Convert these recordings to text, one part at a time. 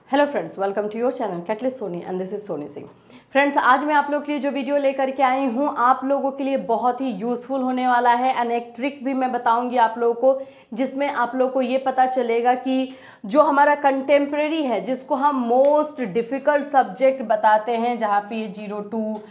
Hello friends, welcome to your channel catalyst Soni and this is Soni Singh. Friends, आज मैं आप लोग के लिए जो वीडियो लेकर के आई हूँ आप लोगों के लिए बहुत ही यूजफुल होने वाला है एंड एक ट्रिक भी मैं बताऊंगी आप लोगों को, जिसमें आप लोगों को ये पता चलेगा कि जो हमारा कंटेम्प्रेरी है, जिसको हम मोस्ट डिफ़िकल्ट सब्जेक्ट बताते हैं, जहाँ पे ये 02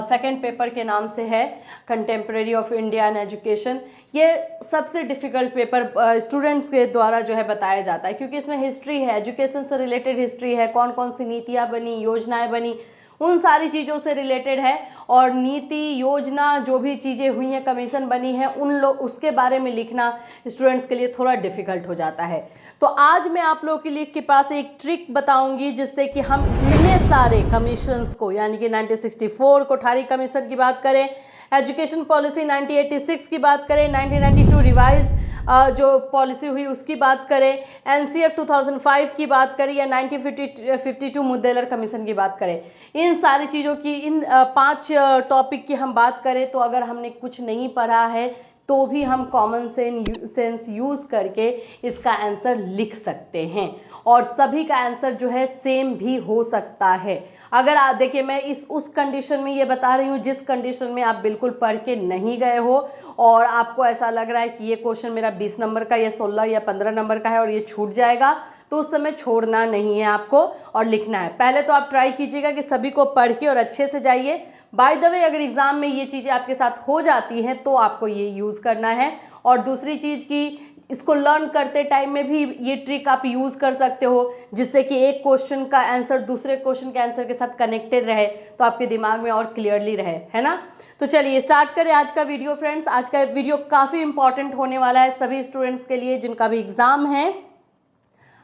सेकेंड पेपर के नाम से है, contemporary of India and education. ये सबसे डिफ़िकल्ट पेपर स्टूडेंट्स के द्वारा जो है बताया जाता है, क्योंकि इसमें हिस्ट्री है, एजुकेशन से रिलेटेड हिस्ट्री है, कौन कौन सी नीतियाँ बनी, योजनाएं बनी, उन सारी चीज़ों से रिलेटेड है। और नीति योजना जो भी चीज़ें हुई हैं, कमीशन बनी है, उन लोग उसके बारे में लिखना स्टूडेंट्स के लिए थोड़ा डिफ़िकल्ट हो जाता है। तो आज मैं आप लोगों के लिए के पास एक ट्रिक बताऊंगी, जिससे कि हम इतने सारे कमीशंस को, यानी कि 1964 कोठारी कमीशन की बात करें, एजुकेशन पॉलिसी 1986 की बात करें, 1992 रिवाइज जो पॉलिसी हुई उसकी बात करें, एनसीएफ 2005 की बात करें, या 1952 मुद्देलर कमीशन की बात करें, इन सारी चीज़ों की, इन 5 टॉपिक की हम बात करें, तो अगर हमने कुछ नहीं पढ़ा है तो भी हम कॉमन सेंस यूज़ करके इसका आंसर लिख सकते हैं, और सभी का आंसर जो है सेम भी हो सकता है। अगर आप देखिए, मैं उस कंडीशन में ये बता रही हूँ जिस कंडीशन में आप बिल्कुल पढ़ के नहीं गए हो और आपको ऐसा लग रहा है कि ये क्वेश्चन मेरा 20 नंबर का या 16 या 15 नंबर का है और ये छूट जाएगा, तो उस समय छोड़ना नहीं है आपको और लिखना है। पहले तो आप ट्राई कीजिएगा कि सभी को पढ़ के और अच्छे से जाइए। बाय द वे, अगर एग्जाम में ये चीज़ें आपके साथ हो जाती हैं तो आपको ये यूज़ करना है। और दूसरी चीज़ की, इसको लर्न करते टाइम में भी ये ट्रिक आप यूज़ कर सकते हो, जिससे कि एक क्वेश्चन का आंसर दूसरे क्वेश्चन के आंसर के साथ कनेक्टेड रहे, तो आपके दिमाग में और क्लियरली रहे, है ना। तो चलिए स्टार्ट करें आज का वीडियो। फ्रेंड्स, आज का वीडियो काफ़ी इंपॉर्टेंट होने वाला है सभी स्टूडेंट्स के लिए जिनका भी एग्ज़ाम है।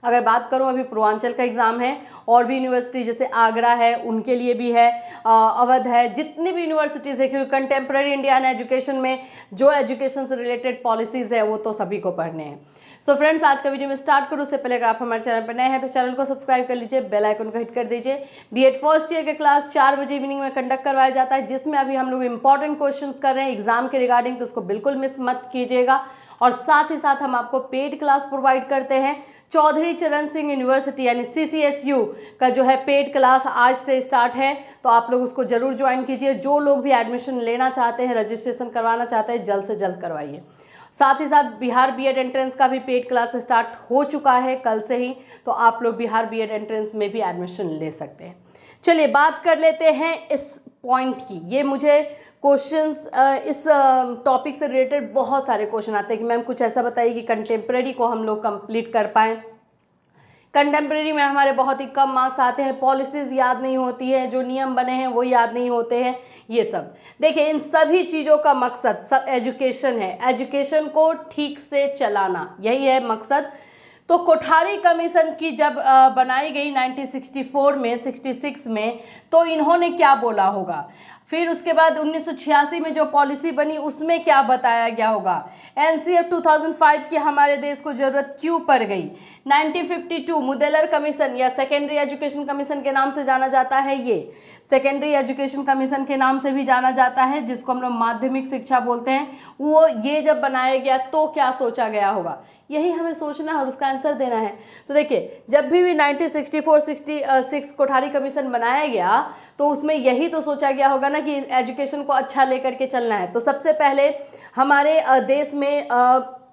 अगर बात करूं, अभी पूर्वांचल का एग्ज़ाम है, और भी यूनिवर्सिटी जैसे आगरा है उनके लिए भी है, अवध है, जितनी भी यूनिवर्सिटीज़ है, क्योंकि कंटेम्प्रेरी इंडिया एंड एजुकेशन में जो एजुकेशन से रिलेटेड पॉलिसीज़ है वो तो सभी को पढ़ने हैं। सो फ्रेंड्स, आज का वीडियो में स्टार्ट करूँ उससे पहले अगर आप हमारे चैनल पर नए हैं तो चैनल को सब्सक्राइब कर लीजिए, बेल आइकन को हिट कर दीजिए। बीएड फर्स्ट ईयर के क्लास 4 बजे इवनिंग में कंडक्ट करवाया जाता है, जिसमें अभी हम लोग इंपॉर्टेंट क्वेश्चन कर रहे हैं एग्जाम के रिगार्डिंग, तो उसको बिल्कुल मिस मत कीजिएगा। और साथ ही साथ हम आपको पेड क्लास प्रोवाइड करते हैं। चौधरी चरण सिंह यूनिवर्सिटी यानी CCSU का जो है पेड क्लास आज से स्टार्ट है, तो आप लोग उसको जरूर ज्वाइन कीजिए। जो लोग भी एडमिशन लेना चाहते हैं, रजिस्ट्रेशन करवाना चाहते हैं, जल्द से जल्द करवाइए। साथ ही साथ बिहार बीएड एंट्रेंस का भी पेड क्लास स्टार्ट हो चुका है कल से ही, तो आप लोग बिहार बीएड एंट्रेंस में भी एडमिशन ले सकते हैं। चलिए बात कर लेते हैं इस पॉइंट की। ये मुझे क्वेश्चंस इस टॉपिक से रिलेटेड बहुत सारे क्वेश्चन आते हैं कि मैम कुछ ऐसा बताइए कि कंटेम्प्रेरी को हम लोग कंप्लीट कर पाएँ। कंटेम्प्रेरी में हमारे बहुत ही कम मार्क्स आते हैं, पॉलिसीज़ याद नहीं होती है, जो नियम बने हैं वो याद नहीं होते हैं, ये सब। देखिए, इन सभी चीज़ों का मकसद सब एजुकेशन है, एजुकेशन को ठीक से चलाना, यही है मकसद। तो कोठारी कमीशन की जब बनाई गई 1964 में, 66 में, तो इन्होंने क्या बोला होगा, फिर उसके बाद 1986 में जो पॉलिसी बनी उसमें क्या बताया गया होगा, एनसीएफ 2005 की हमारे देश को ज़रूरत क्यों पड़ गई, 1952 मुदेलर कमीशन या सेकेंडरी एजुकेशन कमीशन के नाम से जाना जाता है, ये सेकेंडरी एजुकेशन कमीशन के नाम से भी जाना जाता है, जिसको हम लोग माध्यमिक शिक्षा बोलते हैं, वो ये जब बनाया गया तो क्या सोचा गया होगा, यही हमें सोचना है और उसका आंसर देना है। तो देखिए, जब भी 1964-66 कोठारी कमीशन बनाया गया तो उसमें यही तो सोचा गया होगा ना कि एजुकेशन को अच्छा लेकर के चलना है। तो सबसे पहले हमारे देश में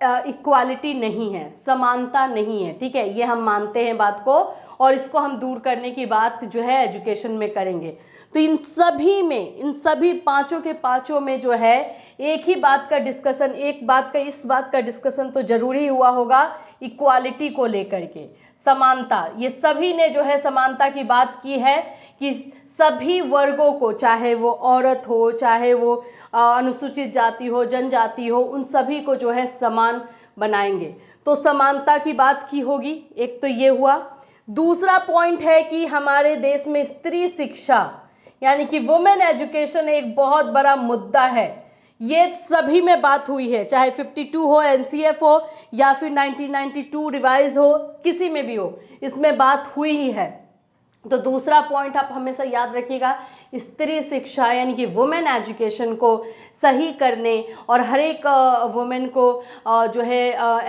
इक्वालिटी नहीं है, समानता नहीं है, ठीक है, ये हम मानते हैं बात को, और इसको हम दूर करने की बात जो है एजुकेशन में करेंगे। तो इन सभी में, इन सभी पांचों के पांचों में जो है एक ही बात का डिस्कशन, एक बात का, इस बात का डिस्कशन तो जरूरी हुआ होगा, इक्वालिटी को लेकर के, समानता। ये सभी ने जो है समानता की बात की है कि सभी वर्गों को, चाहे वो औरत हो, चाहे वो अनुसूचित जाति हो, जनजाति हो, उन सभी को जो है समान बनाएंगे। तो समानता की बात की होगी, एक तो ये हुआ। दूसरा पॉइंट है कि हमारे देश में स्त्री शिक्षा यानी कि वुमेन एजुकेशन एक बहुत बड़ा मुद्दा है। ये सभी में बात हुई है, चाहे 52 हो, एनसीएफ हो, या फिर 1992 रिवाइज हो, किसी में भी हो, इसमें बात हुई ही है। तो दूसरा पॉइंट आप हमेशा याद रखिएगा स्त्री शिक्षा यानी कि वुमेन एजुकेशन को सही करने और हर एक वुमेन को जो है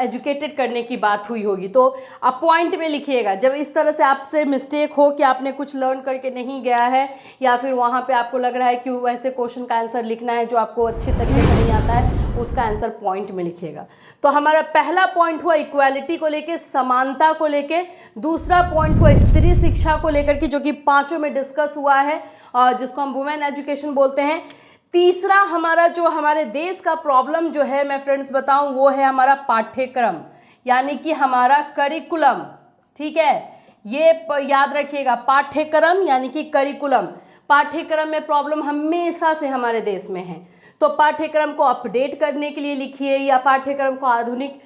एजुकेटेड करने की बात हुई होगी। तो आप पॉइंट में लिखिएगा, जब इस तरह से आपसे मिस्टेक हो कि आपने कुछ लर्न करके नहीं गया है या फिर वहाँ पे आपको लग रहा है कि वैसे क्वेश्चन का आंसर लिखना है जो आपको अच्छे तरीके से नहीं आता है, उसका आंसर पॉइंट में लिखिएगा। तो हमारा पहला पॉइंट हुआ इक्वालिटी को लेके, समानता को लेके। दूसरा पॉइंट हुआ स्त्री शिक्षा को लेकर के, जो कि पांचों में डिस्कस हुआ है, जिसको हम वुमेन एजुकेशन बोलते हैं। तीसरा हमारा जो हमारे देश का प्रॉब्लम जो है मैं फ्रेंड्स बताऊं, वो है हमारा पाठ्यक्रम यानी कि हमारा करिकुलम। ठीक है, ये याद रखिएगा, पाठ्यक्रम यानी कि करिकुलम। पाठ्यक्रम में प्रॉब्लम हमेशा से हमारे देश में है, तो पाठ्यक्रम को अपडेट करने के लिए लिखिए या पाठ्यक्रम को आधुनिक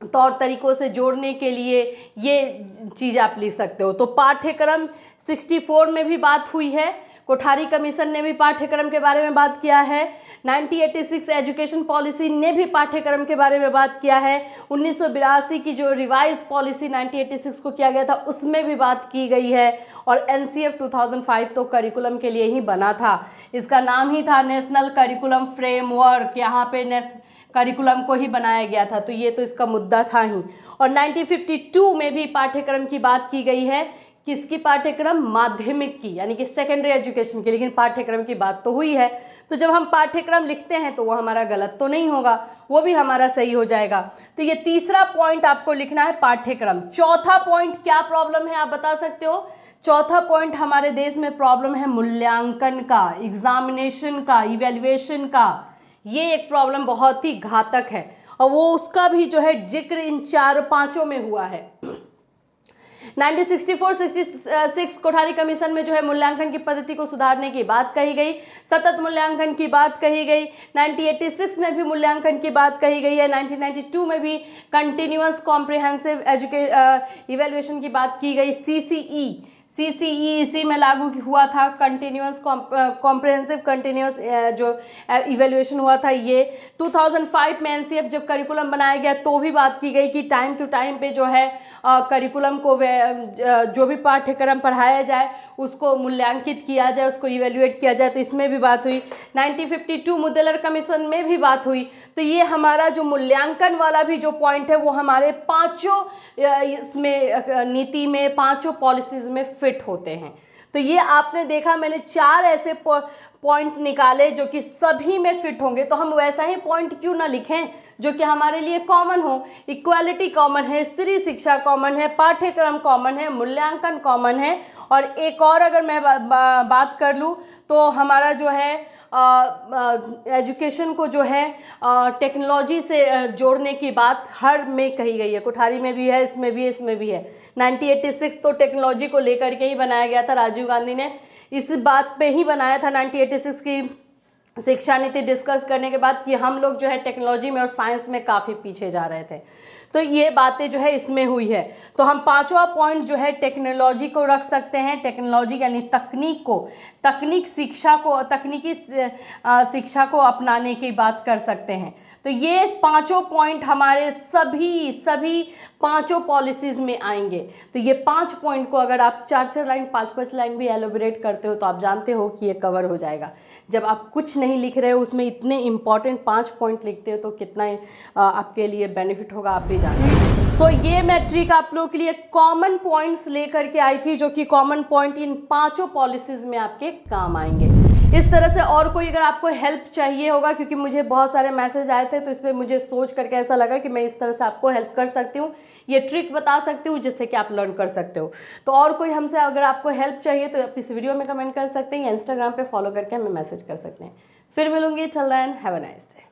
तौर तरीकों से जोड़ने के लिए ये चीज़ आप लिख सकते हो। तो पाठ्यक्रम 64 में भी बात हुई है, कोठारी कमीशन ने भी पाठ्यक्रम के बारे में बात किया है। 1986 एजुकेशन पॉलिसी ने भी पाठ्यक्रम के बारे में बात किया है। 1982 की जो रिवाइज पॉलिसी 1986 को किया गया था उसमें भी बात की गई है। और एनसीएफ 2005 तो करिकुलम के लिए ही बना था, इसका नाम ही था नेशनल करिकुलम फ्रेमवर्क, यहाँ पे करिकुलम को ही बनाया गया था, तो ये तो इसका मुद्दा था ही। और 1952 में भी पाठ्यक्रम की बात की गई है, किसकी पाठ्यक्रम? माध्यमिक की, यानी कि सेकेंडरी एजुकेशन की, लेकिन पाठ्यक्रम की बात तो हुई है। तो जब हम पाठ्यक्रम लिखते हैं तो वो हमारा गलत तो नहीं होगा, वो भी हमारा सही हो जाएगा। तो ये तीसरा पॉइंट आपको लिखना है, पाठ्यक्रम। चौथा पॉइंट क्या प्रॉब्लम है आप बता सकते हो? चौथा पॉइंट हमारे देश में प्रॉब्लम है मूल्यांकन का, एग्जामिनेशन का, इवेल्युएशन का। ये एक प्रॉब्लम बहुत ही घातक है और वो उसका भी जो है जिक्र इन पांचों में हुआ है। 1964-66 कोठारी कमीशन में जो है मूल्यांकन की पद्धति को सुधारने की बात कही गई, सतत मूल्यांकन की बात कही गई। 1986 में भी मूल्यांकन की बात कही गई है। 1992 में भी कंटिन्यूअस कॉम्प्रिहेंसिव इवेल्युएशन की बात की गई। सीसीई इसी में लागू हुआ था, कंटिन्यूअस कॉम्प्रिहेंसिव कंटिन्यूअस जो इवेल्युएशन हुआ था ये। 2005 में एनसीएफ जब करिकुलम बनाया गया तो भी बात की गई कि टाइम टू टाइम पे जो है करिकुलम को जो भी पाठ्यक्रम पढ़ाया जाए उसको मूल्यांकित किया जाए, उसको इवेल्युएट किया जाए, तो इसमें भी बात हुई। 1952 मुद्दलर कमीशन में भी बात हुई। तो ये हमारा जो मूल्यांकन वाला भी जो पॉइंट है वो हमारे पांचों इसमें नीति में, पांचों पॉलिसीज में फिट होते हैं। तो ये आपने देखा, मैंने 4 ऐसे पॉइंट निकाले जो कि सभी में फिट होंगे, तो हम वैसा ही पॉइंट क्यों ना लिखें जो कि हमारे लिए कॉमन हो। इक्वालिटी कॉमन है, स्त्री शिक्षा कॉमन है, पाठ्यक्रम कॉमन है, मूल्यांकन कॉमन है। और एक और अगर मैं बात कर लूँ तो हमारा जो है एजुकेशन को जो है टेक्नोलॉजी से जोड़ने की बात हर में कही गई है, कोठारी में भी है, इसमें भी है, इसमें भी है। 1986 तो टेक्नोलॉजी को लेकर के ही बनाया गया था, राजीव गांधी ने इस बात पे ही बनाया था 1986 की शिक्षा नीति डिस्कस करने के बाद कि हम लोग जो है टेक्नोलॉजी में और साइंस में काफ़ी पीछे जा रहे थे। तो ये बातें जो है इसमें हुई है। तो हम पांचवा पॉइंट जो है टेक्नोलॉजी को रख सकते हैं, टेक्नोलॉजी यानी तकनीक को, तकनीकी शिक्षा को अपनाने की बात कर सकते हैं। तो ये पांचों पॉइंट हमारे सभी पांचों पॉलिसीज में आएंगे। तो ये 5 पॉइंट को अगर आप 4-4 लाइन 5-5 लाइन भी एलोबरेट करते हो तो आप जानते हो कि ये कवर हो जाएगा। जब आप कुछ नहीं लिख रहे हो उसमें इतने इंपॉर्टेंट 5 पॉइंट लिखते हो तो कितना आपके लिए बेनिफिट होगा आप भी जानते हो। तो ये मैं ट्रिक आप लोगों के लिए कॉमन पॉइंट्स लेकर के आई थी, जो कि कॉमन पॉइंट इन पांचों पॉलिसीज में आपके काम आएंगे। इस तरह से और कोई अगर आपको हेल्प चाहिए होगा, क्योंकि मुझे बहुत सारे मैसेज आए थे तो इस पर मुझे सोच करके ऐसा लगा कि मैं इस तरह से आपको हेल्प कर सकती हूँ, ये ट्रिक बता सकती हूँ जिससे कि आप लर्न कर सकते हो। तो और कोई हमसे अगर आपको हेल्प चाहिए तो आप इस वीडियो में कमेंट कर सकते हैं या इंस्टाग्राम पे फॉलो करके हमें मैसेज कर सकते हैं। फिर मिलूंगी, till then have a nice day.